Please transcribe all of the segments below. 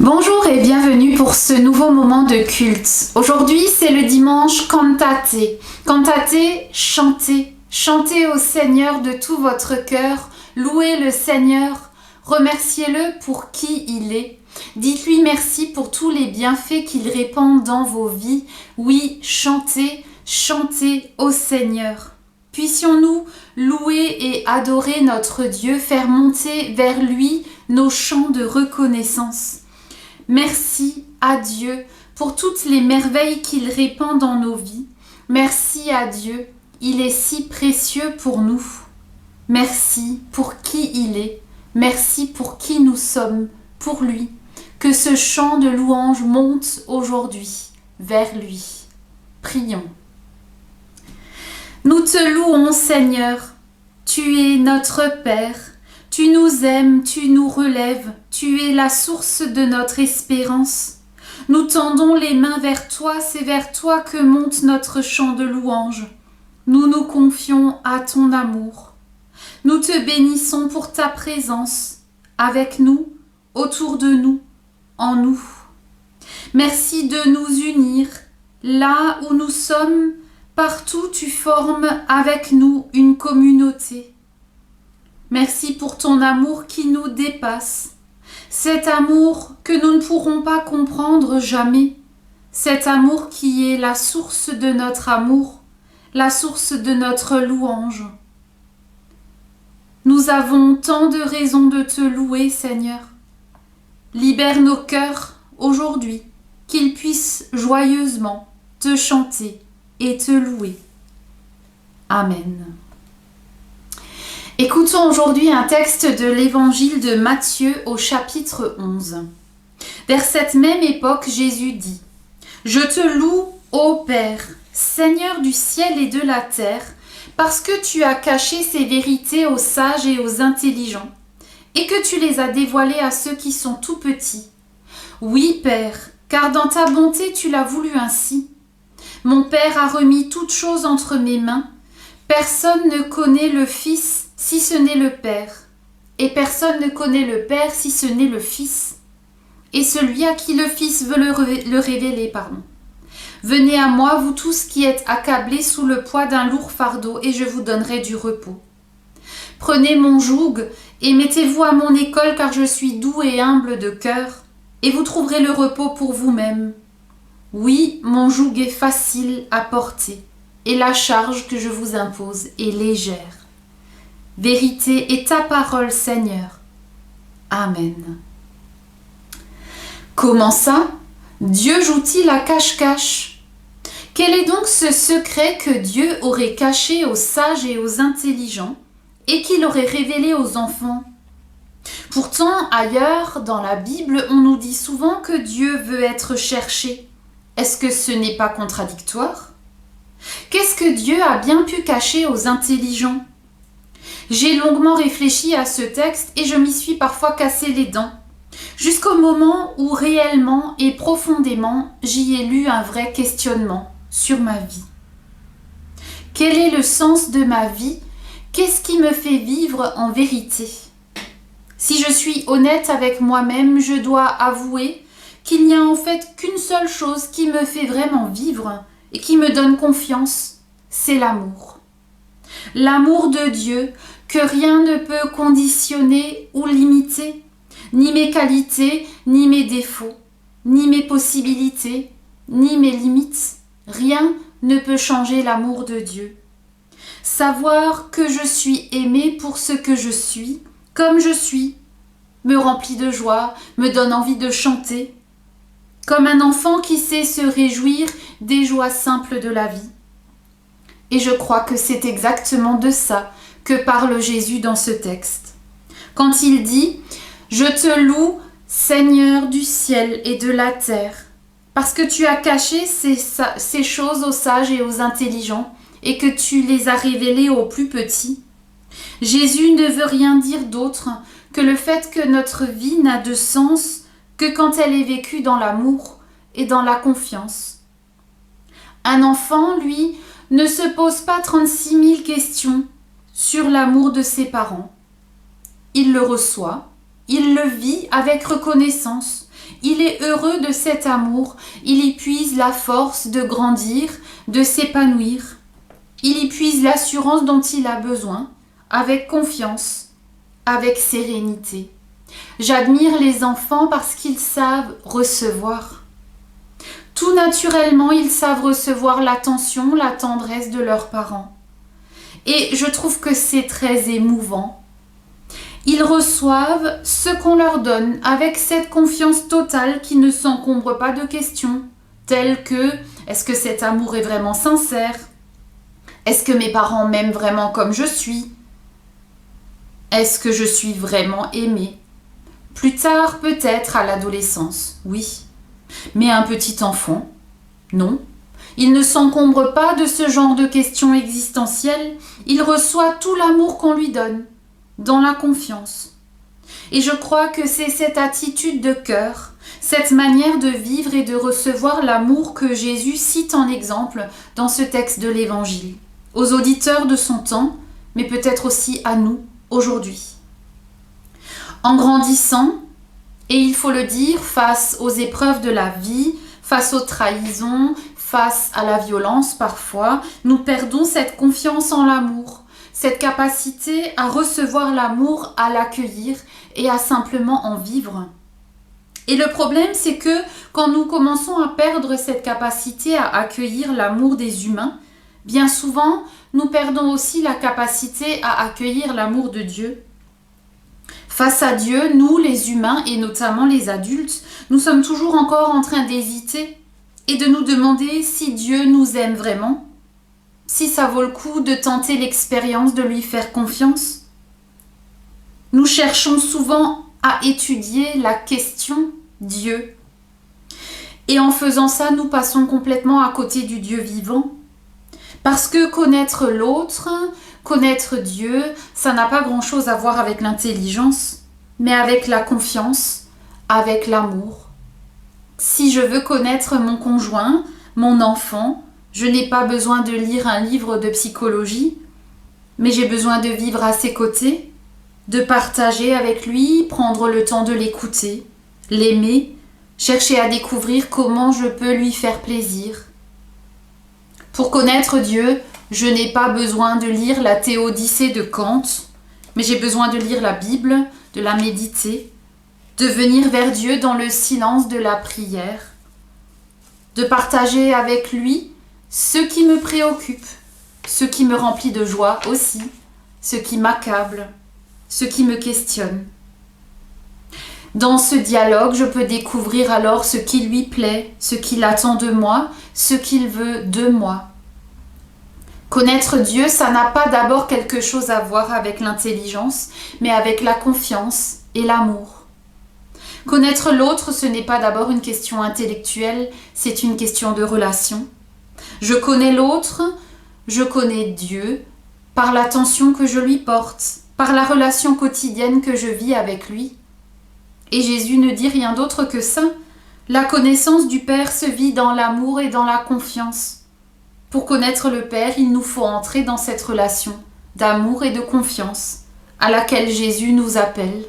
Bonjour et bienvenue pour ce nouveau moment de culte. Aujourd'hui, c'est le dimanche Cantate. Cantate, chantez. Chantez au Seigneur de tout votre cœur. Louez le Seigneur. Remerciez-le pour qui il est. Dites-lui merci pour tous les bienfaits qu'il répand dans vos vies. Oui, chantez, chantez au Seigneur. Puissions-nous louer et adorer notre Dieu, faire monter vers lui nos chants de reconnaissance. Merci à Dieu pour toutes les merveilles qu'il répand dans nos vies. Merci à Dieu, il est si précieux pour nous. Merci pour qui il est. Merci pour qui nous sommes, pour lui. Que ce chant de louange monte aujourd'hui vers lui. Prions. Nous te louons, Seigneur. Tu es notre Père. Tu nous aimes, tu nous relèves, tu es la source de notre espérance. Nous tendons les mains vers toi, c'est vers toi que monte notre chant de louange. Nous nous confions à ton amour. Nous te bénissons pour ta présence, avec nous, autour de nous, en nous. Merci de nous unir, là où nous sommes, partout tu formes avec nous une communauté. Merci pour ton amour qui nous dépasse, cet amour que nous ne pourrons pas comprendre jamais, cet amour qui est la source de notre amour, la source de notre louange. Nous avons tant de raisons de te louer, Seigneur. Libère nos cœurs aujourd'hui, qu'ils puissent joyeusement te chanter et te louer. Amen. Écoutons aujourd'hui un texte de l'évangile de Matthieu au chapitre 11. Vers cette même époque, Jésus dit : « Je te loue, ô Père, Seigneur du ciel et de la terre, parce que tu as caché ces vérités aux sages et aux intelligents, et que tu les as dévoilées à ceux qui sont tout petits. Oui, Père, car dans ta bonté tu l'as voulu ainsi. Mon Père a remis toutes choses entre mes mains. Personne ne connaît le Fils si ce n'est le Père, et personne ne connaît le Père si ce n'est le Fils, et celui à qui le Fils veut le révéler. Venez à moi, vous tous qui êtes accablés sous le poids d'un lourd fardeau, et je vous donnerai du repos. Prenez mon joug et mettez-vous à mon école, car je suis doux et humble de cœur, et vous trouverez le repos pour vous-même. Oui, mon joug est facile à porter, et la charge que je vous impose est légère. Vérité est ta parole, Seigneur. Amen. Comment ça? Dieu joue-t-il à cache-cache? Quel est donc ce secret que Dieu aurait caché aux sages et aux intelligents et qu'il aurait révélé aux enfants? Pourtant, ailleurs, dans la Bible, on nous dit souvent que Dieu veut être cherché. Est-ce que ce n'est pas contradictoire? Qu'est-ce que Dieu a bien pu cacher aux intelligents? J'ai longuement réfléchi à ce texte et je m'y suis parfois cassé les dents, jusqu'au moment où réellement et profondément j'y ai lu un vrai questionnement sur ma vie. Quel est le sens de ma vie? Qu'est-ce qui me fait vivre en vérité? Si je suis honnête avec moi-même, je dois avouer qu'il n'y a en fait qu'une seule chose qui me fait vraiment vivre et qui me donne confiance, c'est l'amour. L'amour de Dieu que rien ne peut conditionner ou limiter, ni mes qualités, ni mes défauts, ni mes possibilités, ni mes limites. Rien ne peut changer l'amour de Dieu. Savoir que je suis aimée pour ce que je suis, comme je suis, me remplit de joie, me donne envie de chanter, comme un enfant qui sait se réjouir des joies simples de la vie. Et je crois que c'est exactement de ça que parle Jésus dans ce texte. Quand il dit « Je te loue, Seigneur du ciel et de la terre, parce que tu as caché ces choses aux sages et aux intelligents, et que tu les as révélées aux plus petits. » Jésus ne veut rien dire d'autre que le fait que notre vie n'a de sens que quand elle est vécue dans l'amour et dans la confiance. Un enfant, lui, ne se pose pas 36 000 questions sur l'amour de ses parents. Il le reçoit, il le vit avec reconnaissance Il est heureux de cet amour, il y puise la force de grandir, de s'épanouir. Il y puise l'assurance dont il a besoin, avec confiance, avec sérénité. J'admire les enfants parce qu'ils savent recevoir. Tout naturellement, ils savent recevoir l'attention, la tendresse de leurs parents. Et je trouve que c'est très émouvant. Ils reçoivent ce qu'on leur donne avec cette confiance totale qui ne s'encombre pas de questions, telles que « est-ce que cet amour est vraiment sincère ? Est-ce que mes parents m'aiment vraiment comme je suis ? Est-ce que je suis vraiment aimée ?» Plus tard, peut-être à l'adolescence, oui. Mais un petit enfant, non. Il ne s'encombre pas de ce genre de questions existentielles. Il reçoit tout l'amour qu'on lui donne, dans la confiance. Et je crois que c'est cette attitude de cœur, cette manière de vivre et de recevoir l'amour que Jésus cite en exemple dans ce texte de l'Évangile, aux auditeurs de son temps, mais peut-être aussi à nous aujourd'hui. En grandissant, et il faut le dire, face aux épreuves de la vie, face aux trahisons, face à la violence parfois, nous perdons cette confiance en l'amour, cette capacité à recevoir l'amour, à l'accueillir et à simplement en vivre. Et le problème, c'est que quand nous commençons à perdre cette capacité à accueillir l'amour des humains, bien souvent, nous perdons aussi la capacité à accueillir l'amour de Dieu. Face à Dieu, nous, les humains, et notamment les adultes, nous sommes toujours encore en train d'hésiter et de nous demander si Dieu nous aime vraiment, si ça vaut le coup de tenter l'expérience de lui faire confiance. Nous cherchons souvent à étudier la question Dieu. Et en faisant ça, nous passons complètement à côté du Dieu vivant. Parce que connaître l'autre, connaître Dieu, ça n'a pas grand-chose à voir avec l'intelligence, mais avec la confiance, avec l'amour. Si je veux connaître mon conjoint, mon enfant, je n'ai pas besoin de lire un livre de psychologie, mais j'ai besoin de vivre à ses côtés, de partager avec lui, prendre le temps de l'écouter, l'aimer, chercher à découvrir comment je peux lui faire plaisir. Pour connaître Dieu, je n'ai pas besoin de lire la Théodicée de Kant, mais j'ai besoin de lire la Bible, de la méditer, de venir vers Dieu dans le silence de la prière, de partager avec lui ce qui me préoccupe, ce qui me remplit de joie aussi, ce qui m'accable, ce qui me questionne. Dans ce dialogue, je peux découvrir alors ce qui lui plaît, ce qu'il attend de moi, ce qu'il veut de moi. Connaître Dieu, ça n'a pas d'abord quelque chose à voir avec l'intelligence, mais avec la confiance et l'amour. Connaître l'autre, ce n'est pas d'abord une question intellectuelle, c'est une question de relation. Je connais l'autre, je connais Dieu, par l'attention que je lui porte, par la relation quotidienne que je vis avec lui. Et Jésus ne dit rien d'autre que ça. La connaissance du Père se vit dans l'amour et dans la confiance. Pour connaître le Père, il nous faut entrer dans cette relation d'amour et de confiance à laquelle Jésus nous appelle.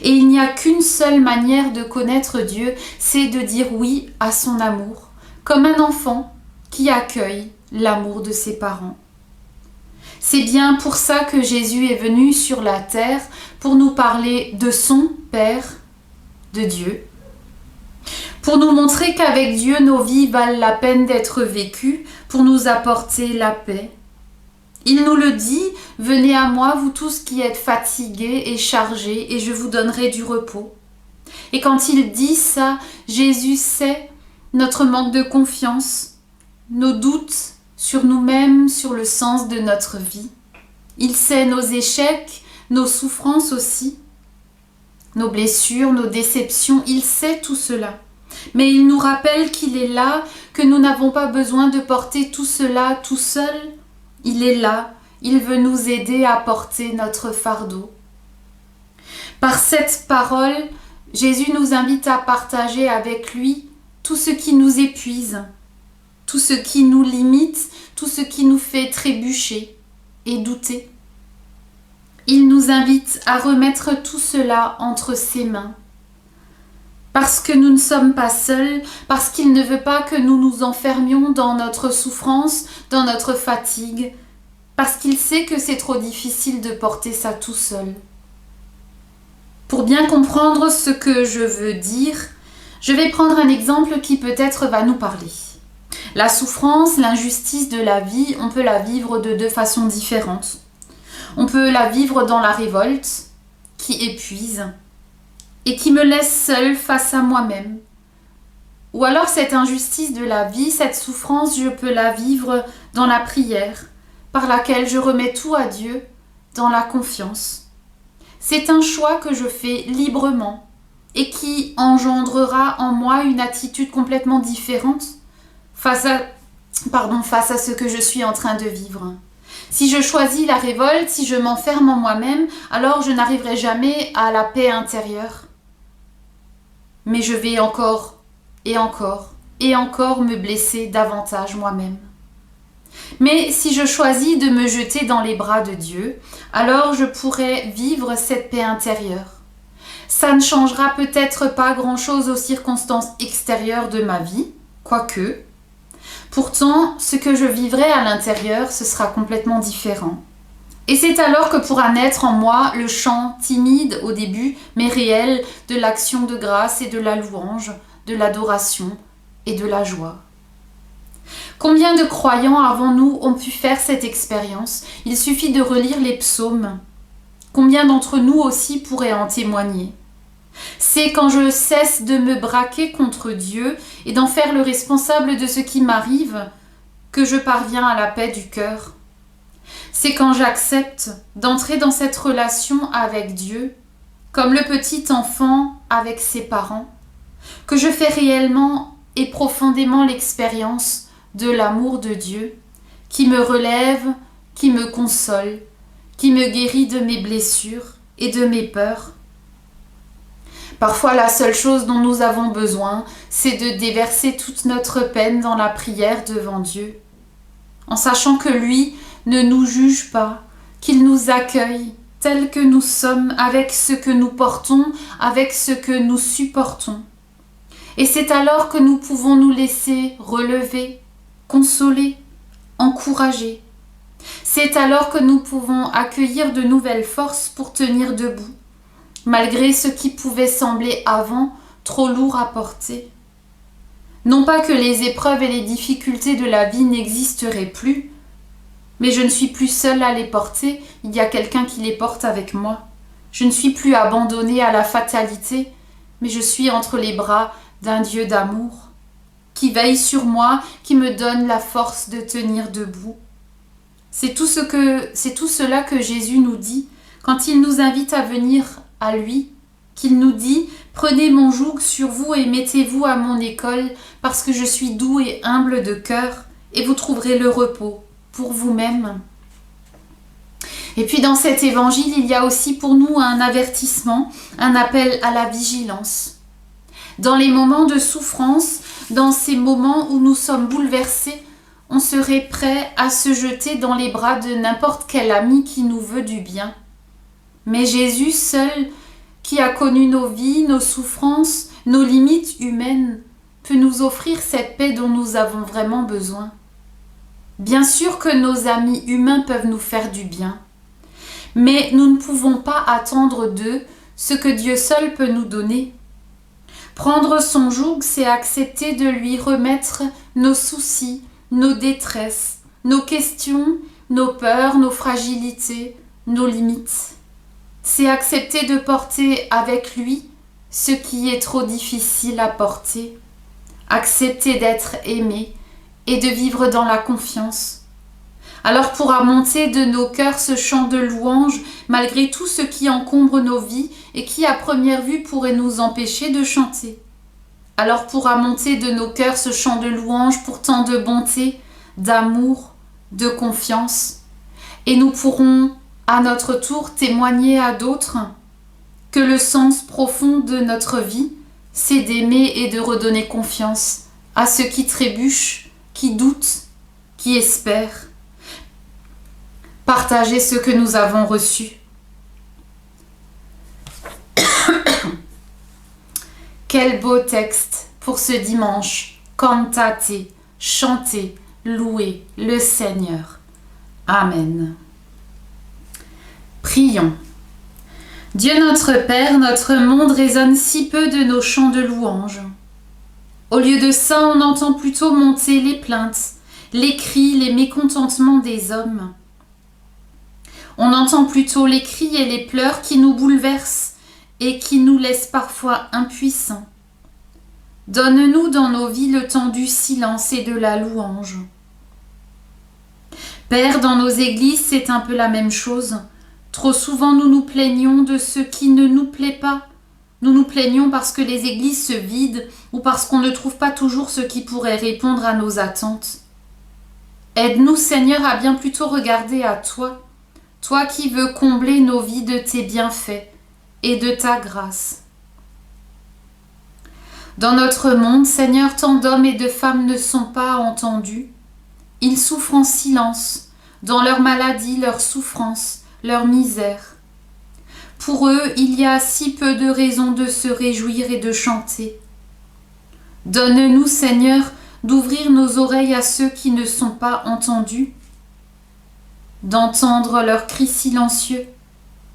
Et il n'y a qu'une seule manière de connaître Dieu, c'est de dire oui à son amour, comme un enfant qui accueille l'amour de ses parents. C'est bien pour ça que Jésus est venu sur la terre, pour nous parler de son Père, de Dieu, pour nous montrer qu'avec Dieu, nos vies valent la peine d'être vécues, pour nous apporter la paix. Il nous le dit, « Venez à moi, vous tous qui êtes fatigués et chargés, et je vous donnerai du repos. » Et quand il dit ça, Jésus sait notre manque de confiance, nos doutes sur nous-mêmes, sur le sens de notre vie. Il sait nos échecs, nos souffrances aussi, nos blessures, nos déceptions, il sait tout cela. Mais il nous rappelle qu'il est là, que nous n'avons pas besoin de porter tout cela tout seul. Il est là, il veut nous aider à porter notre fardeau. Par cette parole, Jésus nous invite à partager avec lui tout ce qui nous épuise, tout ce qui nous limite, tout ce qui nous fait trébucher et douter. Il nous invite à remettre tout cela entre ses mains, Parce que nous ne sommes pas seuls, parce qu'il ne veut pas que nous nous enfermions dans notre souffrance, dans notre fatigue, parce qu'il sait que c'est trop difficile de porter ça tout seul. Pour bien comprendre ce que je veux dire, je vais prendre un exemple qui peut-être va nous parler. La souffrance, l'injustice de la vie, on peut la vivre de deux façons différentes. On peut la vivre dans la révolte, qui épuise, et qui me laisse seule face à moi-même. Ou alors cette injustice de la vie, cette souffrance, je peux la vivre dans la prière, par laquelle je remets tout à Dieu, dans la confiance. C'est un choix que je fais librement et qui engendrera en moi une attitude complètement différente face à ce que je suis en train de vivre. Si je choisis la révolte, si je m'enferme en moi-même, alors je n'arriverai jamais à la paix intérieure. Mais je vais encore et encore et encore me blesser davantage moi-même. Mais si je choisis de me jeter dans les bras de Dieu, alors je pourrai vivre cette paix intérieure. Ça ne changera peut-être pas grand-chose aux circonstances extérieures de ma vie, quoique. Pourtant, ce que je vivrai à l'intérieur, ce sera complètement différent. Et c'est alors que pourra naître en moi le chant timide au début, mais réel, de l'action de grâce et de la louange, de l'adoration et de la joie. Combien de croyants avant nous ont pu faire cette expérience? Il suffit de relire les psaumes. Combien d'entre nous aussi pourraient en témoigner? C'est quand je cesse de me braquer contre Dieu et d'en faire le responsable de ce qui m'arrive que je parviens à la paix du cœur. C'est quand j'accepte d'entrer dans cette relation avec Dieu, comme le petit enfant avec ses parents, que je fais réellement et profondément l'expérience de l'amour de Dieu, qui me relève, qui me console, qui me guérit de mes blessures et de mes peurs. Parfois, la seule chose dont nous avons besoin, c'est de déverser toute notre peine dans la prière devant Dieu, en sachant que lui ne nous juge pas, qu'il nous accueille tels que nous sommes, avec ce que nous portons, avec ce que nous supportons. Et c'est alors que nous pouvons nous laisser relever, consoler, encourager. C'est alors que nous pouvons accueillir de nouvelles forces pour tenir debout, malgré ce qui pouvait sembler avant trop lourd à porter. Non pas que les épreuves et les difficultés de la vie n'existeraient plus, mais je ne suis plus seule à les porter, il y a quelqu'un qui les porte avec moi. Je ne suis plus abandonnée à la fatalité, mais je suis entre les bras d'un Dieu d'amour, qui veille sur moi, qui me donne la force de tenir debout. C'est tout cela que Jésus nous dit quand il nous invite à venir à lui, qu'il nous dit « Prenez mon joug sur vous et mettez-vous à mon école, parce que je suis doux et humble de cœur, et vous trouverez le repos pour vous-même. » Et puis dans cet évangile, il y a aussi pour nous un avertissement, un appel à la vigilance. Dans les moments de souffrance, dans ces moments où nous sommes bouleversés, on serait prêt à se jeter dans les bras de n'importe quel ami qui nous veut du bien. Mais Jésus seul, qui a connu nos vies, nos souffrances, nos limites humaines, peut nous offrir cette paix dont nous avons vraiment besoin. Bien sûr que nos amis humains peuvent nous faire du bien, mais nous ne pouvons pas attendre d'eux ce que Dieu seul peut nous donner. Prendre son joug, c'est accepter de lui remettre nos soucis, nos détresses, nos questions, nos peurs, nos fragilités, nos limites. C'est accepter de porter avec lui ce qui est trop difficile à porter. Accepter d'être aimé et de vivre dans la confiance. Alors pourra monter de nos cœurs ce chant de louange malgré tout ce qui encombre nos vies et qui à première vue pourrait nous empêcher de chanter. Alors pourra monter de nos cœurs ce chant de louange pourtant de bonté, d'amour, de confiance. Et nous pourrons à notre tour témoigner à d'autres que le sens profond de notre vie, c'est d'aimer et de redonner confiance à ceux qui trébuchent, qui doutent, qui espèrent. Partager ce que nous avons reçu. Quel beau texte pour ce dimanche. Cantate, chanter, louer le Seigneur. Amen. Prions. Dieu notre Père, notre monde résonne si peu de nos chants de louange. Au lieu de ça, on entend plutôt monter les plaintes, les cris, les mécontentements des hommes. On entend plutôt les cris et les pleurs qui nous bouleversent et qui nous laissent parfois impuissants. Donne-nous dans nos vies le temps du silence et de la louange. Père, dans nos églises, c'est un peu la même chose. Trop souvent, nous nous plaignons de ce qui ne nous plaît pas. Nous nous plaignons parce que les églises se vident ou parce qu'on ne trouve pas toujours ce qui pourrait répondre à nos attentes. Aide-nous, Seigneur, à bien plutôt regarder à toi, toi qui veux combler nos vies de tes bienfaits et de ta grâce. Dans notre monde, Seigneur, tant d'hommes et de femmes ne sont pas entendus. Ils souffrent en silence, dans leur maladie, leur souffrance, leur misère. Pour eux, il y a si peu de raisons de se réjouir et de chanter. Donne-nous, Seigneur, d'ouvrir nos oreilles à ceux qui ne sont pas entendus, d'entendre leurs cris silencieux,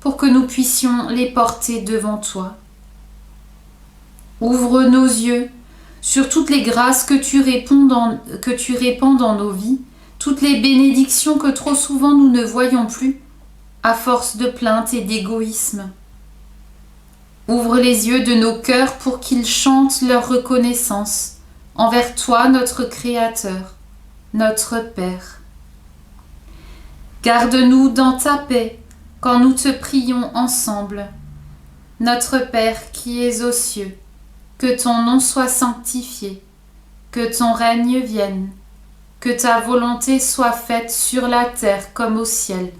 pour que nous puissions les porter devant toi. Ouvre nos yeux sur toutes les grâces que tu répands dans nos vies, toutes les bénédictions que trop souvent nous ne voyons plus, à force de plaintes et d'égoïsme. Ouvre les yeux de nos cœurs pour qu'ils chantent leur reconnaissance envers toi, notre Créateur, notre Père. Garde-nous dans ta paix quand nous te prions ensemble. Notre Père qui es aux cieux, que ton nom soit sanctifié, que ton règne vienne, que ta volonté soit faite sur la terre comme au ciel.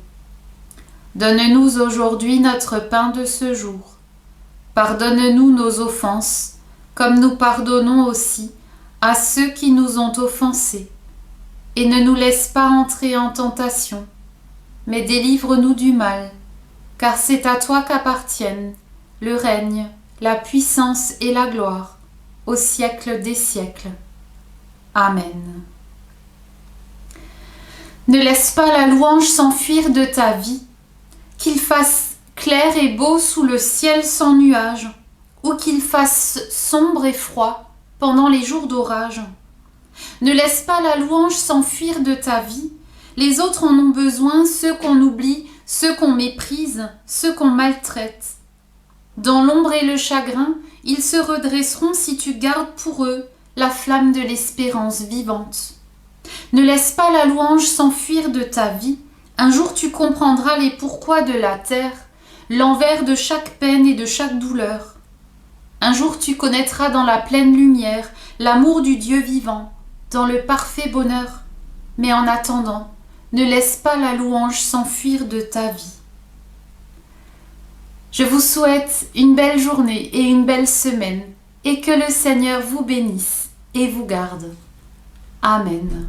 Donne-nous aujourd'hui notre pain de ce jour. Pardonne-nous nos offenses, comme nous pardonnons aussi à ceux qui nous ont offensés. Et ne nous laisse pas entrer en tentation, mais délivre-nous du mal, car c'est à toi qu'appartiennent le règne, la puissance et la gloire, au siècle des siècles. Amen. Ne laisse pas la louange s'enfuir de ta vie, qu'il fasse clair et beau sous le ciel sans nuages, ou qu'il fasse sombre et froid pendant les jours d'orage. Ne laisse pas la louange s'enfuir de ta vie. Les autres en ont besoin, ceux qu'on oublie, ceux qu'on méprise, ceux qu'on maltraite. Dans l'ombre et le chagrin, ils se redresseront si tu gardes pour eux la flamme de l'espérance vivante. Ne laisse pas la louange s'enfuir de ta vie. Un jour tu comprendras les pourquoi de la terre, l'envers de chaque peine et de chaque douleur. Un jour tu connaîtras dans la pleine lumière l'amour du Dieu vivant, dans le parfait bonheur. Mais en attendant, ne laisse pas la louange s'enfuir de ta vie. Je vous souhaite une belle journée et une belle semaine, et que le Seigneur vous bénisse et vous garde. Amen.